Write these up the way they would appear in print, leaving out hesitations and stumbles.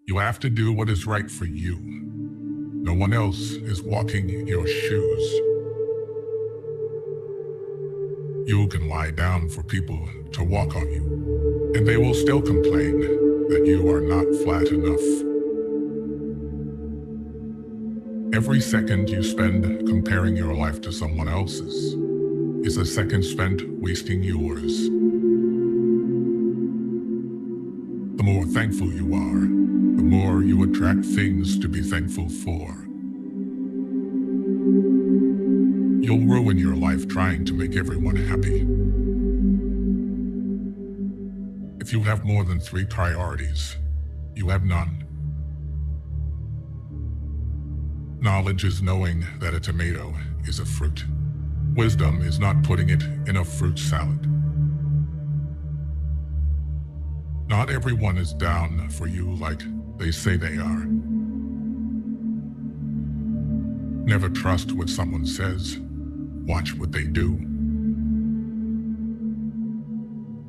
You have to do what is right for you. No one else is walking in your shoes. You can lie down for people to walk on you, and they will still complain that you are not flat enough. Every second you spend comparing your life to someone else's is a second spent wasting yours. The more thankful you are, the more you attract things to be thankful for. You'll ruin your life trying to make everyone happy. If you have more than 3 priorities, you have none. Knowledge is knowing that a tomato is a fruit. Wisdom is not putting it in a fruit salad. Not everyone is down for you like they say they are. Never trust what someone says. Watch what they do.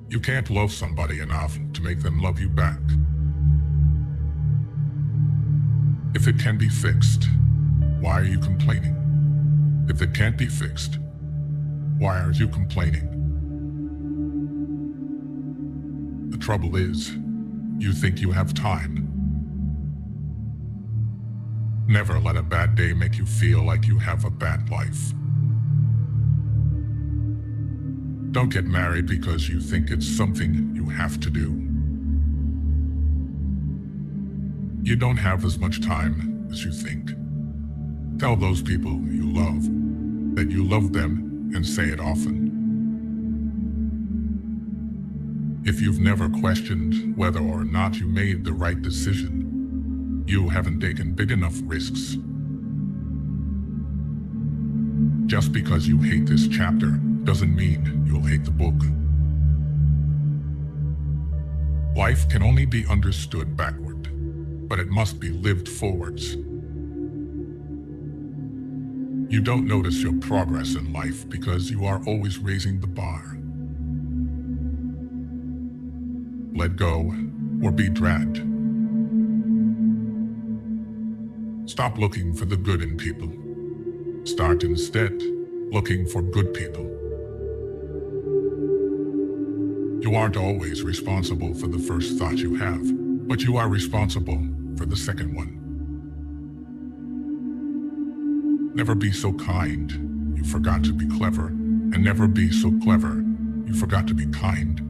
You can't love somebody enough to make them love you back. If it can be fixed, why are you complaining? If it can't be fixed, why are you complaining? The trouble is, you think you have time. Never let a bad day make you feel like you have a bad life. Don't get married because you think it's something you have to do. You don't have as much time as you think. Tell those people you love that you love them and say it often. If you've never questioned whether or not you made the right decision, you haven't taken big enough risks. Just because you hate this chapter doesn't mean you'll hate the book. Life can only be understood backward, but it must be lived forwards. You don't notice your progress in life because you are always raising the bar. Let go or be dragged. Stop looking for the good in people. Start instead looking for good people. You aren't always responsible for the first thought you have, but you are responsible for the second one. Never be so kind you forgot to be clever, and never be so clever you forgot to be kind.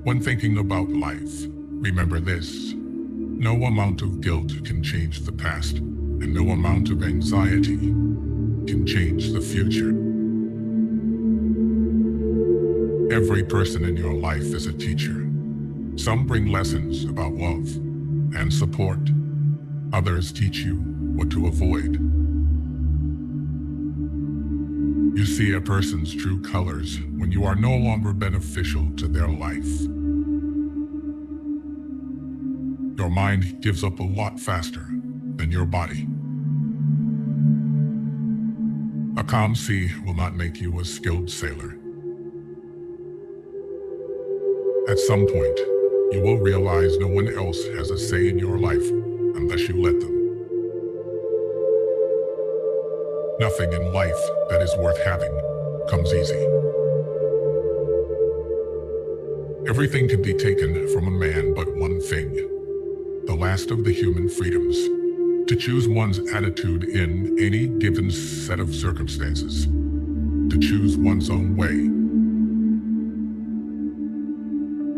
When thinking about life, remember this: no amount of guilt can change the past, and no amount of anxiety can change the future. Every person in your life is a teacher. Some bring lessons about love and support. Others teach you what to avoid. You see a person's true colors when you are no longer beneficial to their life. Your mind gives up a lot faster than your body. A calm sea will not make you a skilled sailor. At some point, you will realize no one else has a say in your life unless you let them. Nothing in life that is worth having comes easy. Everything can be taken from a man but one thing, the last of the human freedoms, to choose one's attitude in any given set of circumstances, to choose one's own way.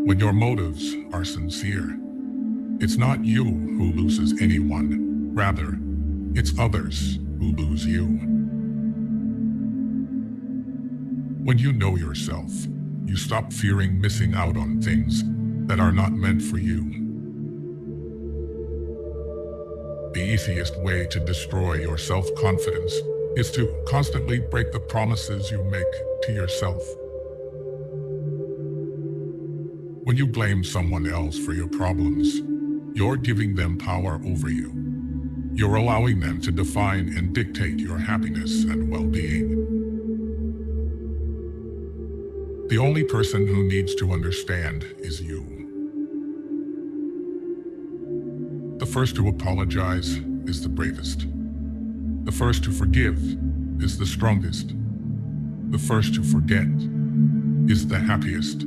When your motives are sincere, it's not you who loses anyone. Rather, it's others who lose you. When you know yourself, you stop fearing missing out on things that are not meant for you. The easiest way to destroy your self-confidence is to constantly break the promises you make to yourself. When you blame someone else for your problems, you're giving them power over you. You're allowing them to define and dictate your happiness and well-being. The only person who needs to understand is you. first to apologize is the bravest. The first to forgive is the strongest. The first to forget is the happiest.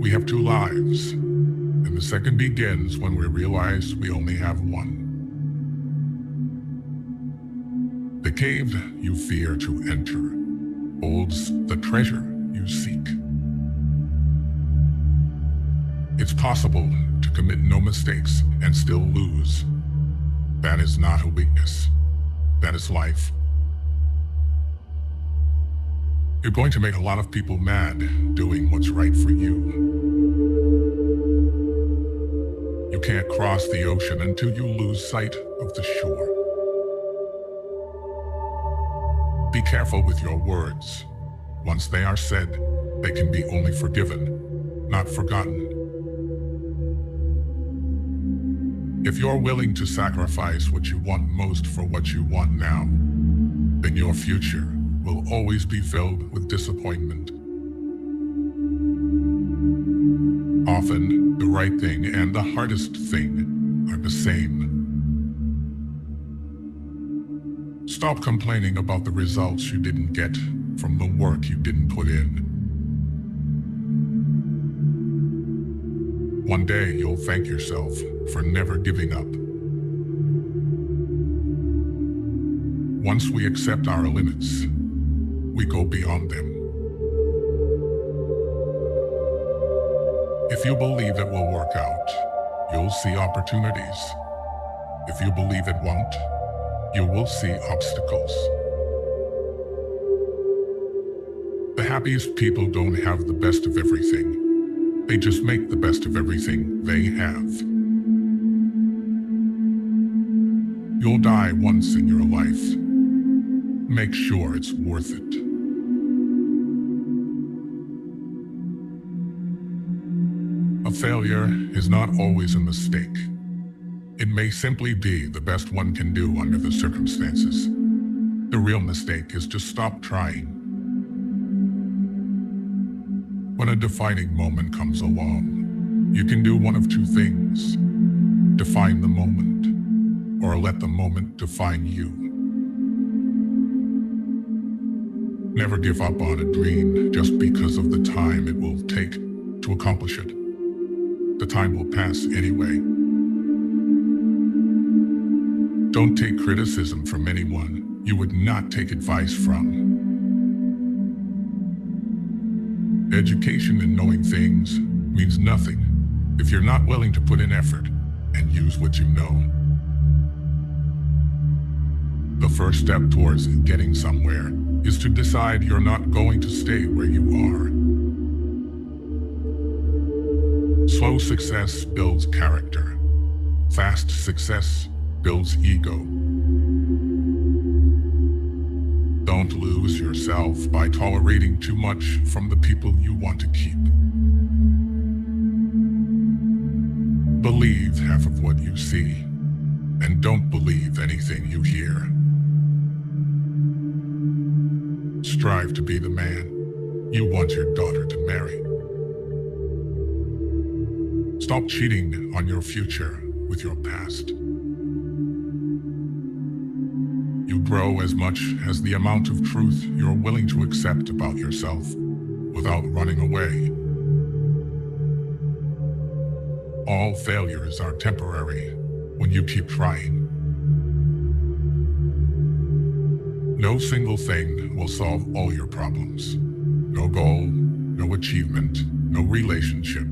We have two lives, and the second begins when we realize we only have one. The cave you fear to enter holds the treasure you seek. It's possible to commit no mistakes and still lose. That is not a weakness. That is life. You're going to make a lot of people mad doing what's right for you. You can't cross the ocean until you lose sight of the shore. Be careful with your words. Once they are said, they can be only forgiven, not forgotten. If you're willing to sacrifice what you want most for what you want now, then your future will always be filled with disappointment. Often, the right thing and the hardest thing are the same. Stop complaining about the results you didn't get from the work you didn't put in. One day you'll thank yourself for never giving up. Once we accept our limits, we go beyond them. If you believe it will work out, you'll see opportunities. If you believe it won't, you will see obstacles. The happiest people don't have the best of everything. They just make the best of everything they have. You'll die once in your life. Make sure it's worth it. A failure is not always a mistake. It may simply be the best one can do under the circumstances. The real mistake is to stop trying. When a defining moment comes along, you can do one of two things: define the moment, or let the moment define you. Never give up on a dream just because of the time it will take to accomplish it. The time will pass anyway. Don't take criticism from anyone you would not take advice from. Education in knowing things means nothing if you're not willing to put in effort and use what you know. The first step towards getting somewhere is to decide you're not going to stay where you are. Slow success builds character. Fast success builds ego. Don't lose yourself by tolerating too much from the people you want to keep. Believe half of what you see, and don't believe anything you hear. Strive to be the man you want your daughter to marry. Stop cheating on your future with your past. You grow as much as the amount of truth you're willing to accept about yourself without running away. All failures are temporary when you keep trying. No single thing will solve all your problems. No goal, no achievement, no relationship.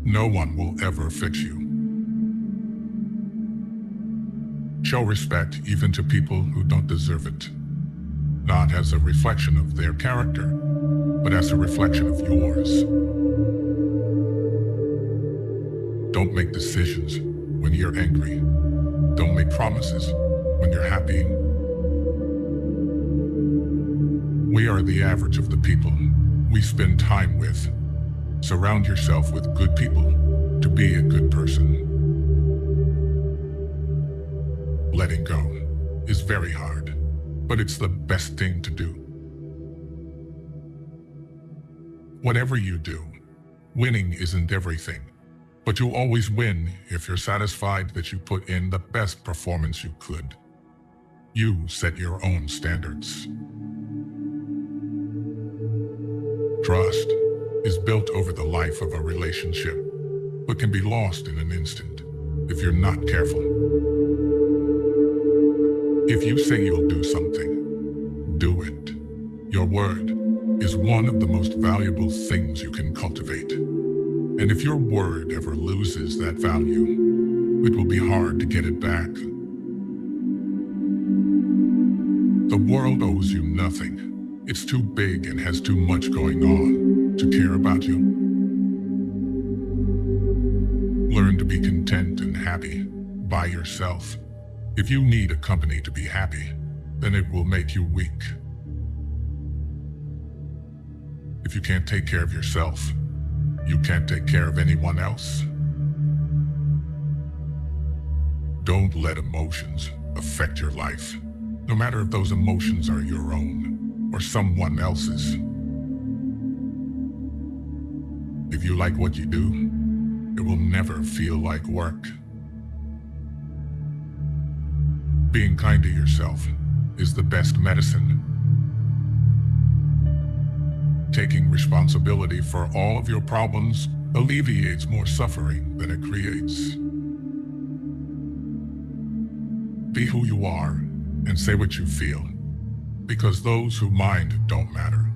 No one will ever fix you. Show respect even to people who don't deserve it, not as a reflection of their character, but as a reflection of yours. Don't make decisions when you're angry. Don't make promises when you're happy. We are the average of the people we spend time with. Surround yourself with good people to be a good person. Letting go is very hard, but it's the best thing to do. Whatever you do, winning isn't everything. But you'll always win if you're satisfied that you put in the best performance you could. You set your own standards. Trust is built over the life of a relationship, but can be lost in an instant if you're not careful. If you say you'll do something, do it. Your word is one of the most valuable things you can cultivate. And if your word ever loses that value, it will be hard to get it back. The world owes you nothing. It's too big and has too much going on to care about you. Learn to be content and happy by yourself. If you need a company to be happy, then it will make you weak. If you can't take care of yourself, you can't take care of anyone else. Don't let emotions affect your life, no matter if those emotions are your own or someone else's. If you like what you do, it will never feel like work. Being kind to yourself is the best medicine. Taking responsibility for all of your problems alleviates more suffering than it creates. Be who you are and say what you feel, because those who mind don't matter,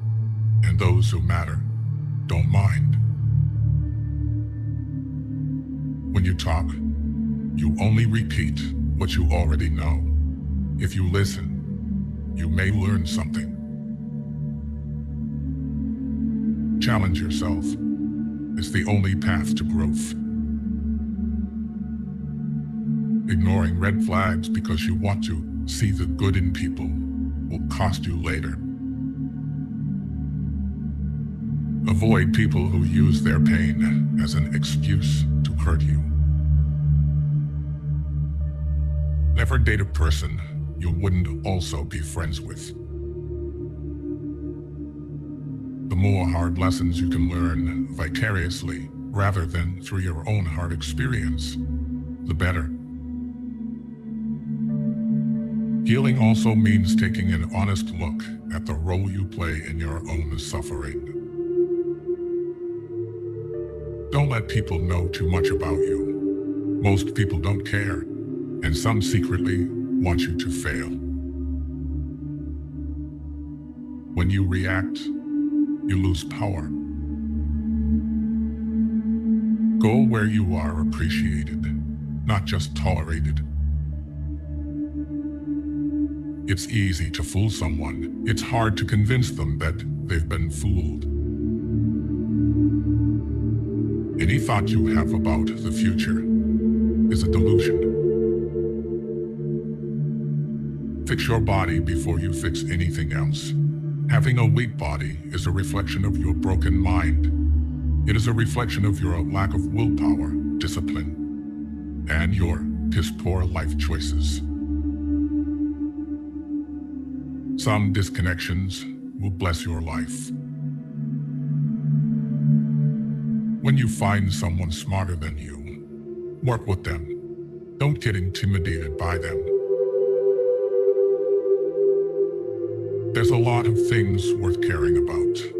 and those who matter don't mind. When you talk, you only repeat what you already know. If you listen, you may learn something. Challenge yourself. It's the only path to growth. Ignoring red flags because you want to see the good in people will cost you later. Avoid people who use their pain as an excuse to hurt you. Never date a person you wouldn't also be friends with. The more hard lessons you can learn vicariously rather than through your own hard experience, the better. Healing also means taking an honest look at the role you play in your own suffering. Don't let people know too much about you. Most people don't care, and some secretly want you to fail. When you react, you lose power. Go where you are appreciated, not just tolerated. It's easy to fool someone. It's hard to convince them that they've been fooled. Any thought you have about the future is a delusion. Fix your body before you fix anything else. Having a weak body is a reflection of your broken mind. It is a reflection of your lack of willpower, discipline, and your piss-poor life choices. Some disconnections will bless your life. When you find someone smarter than you, work with them. Don't get intimidated by them. There's a lot of things worth caring about.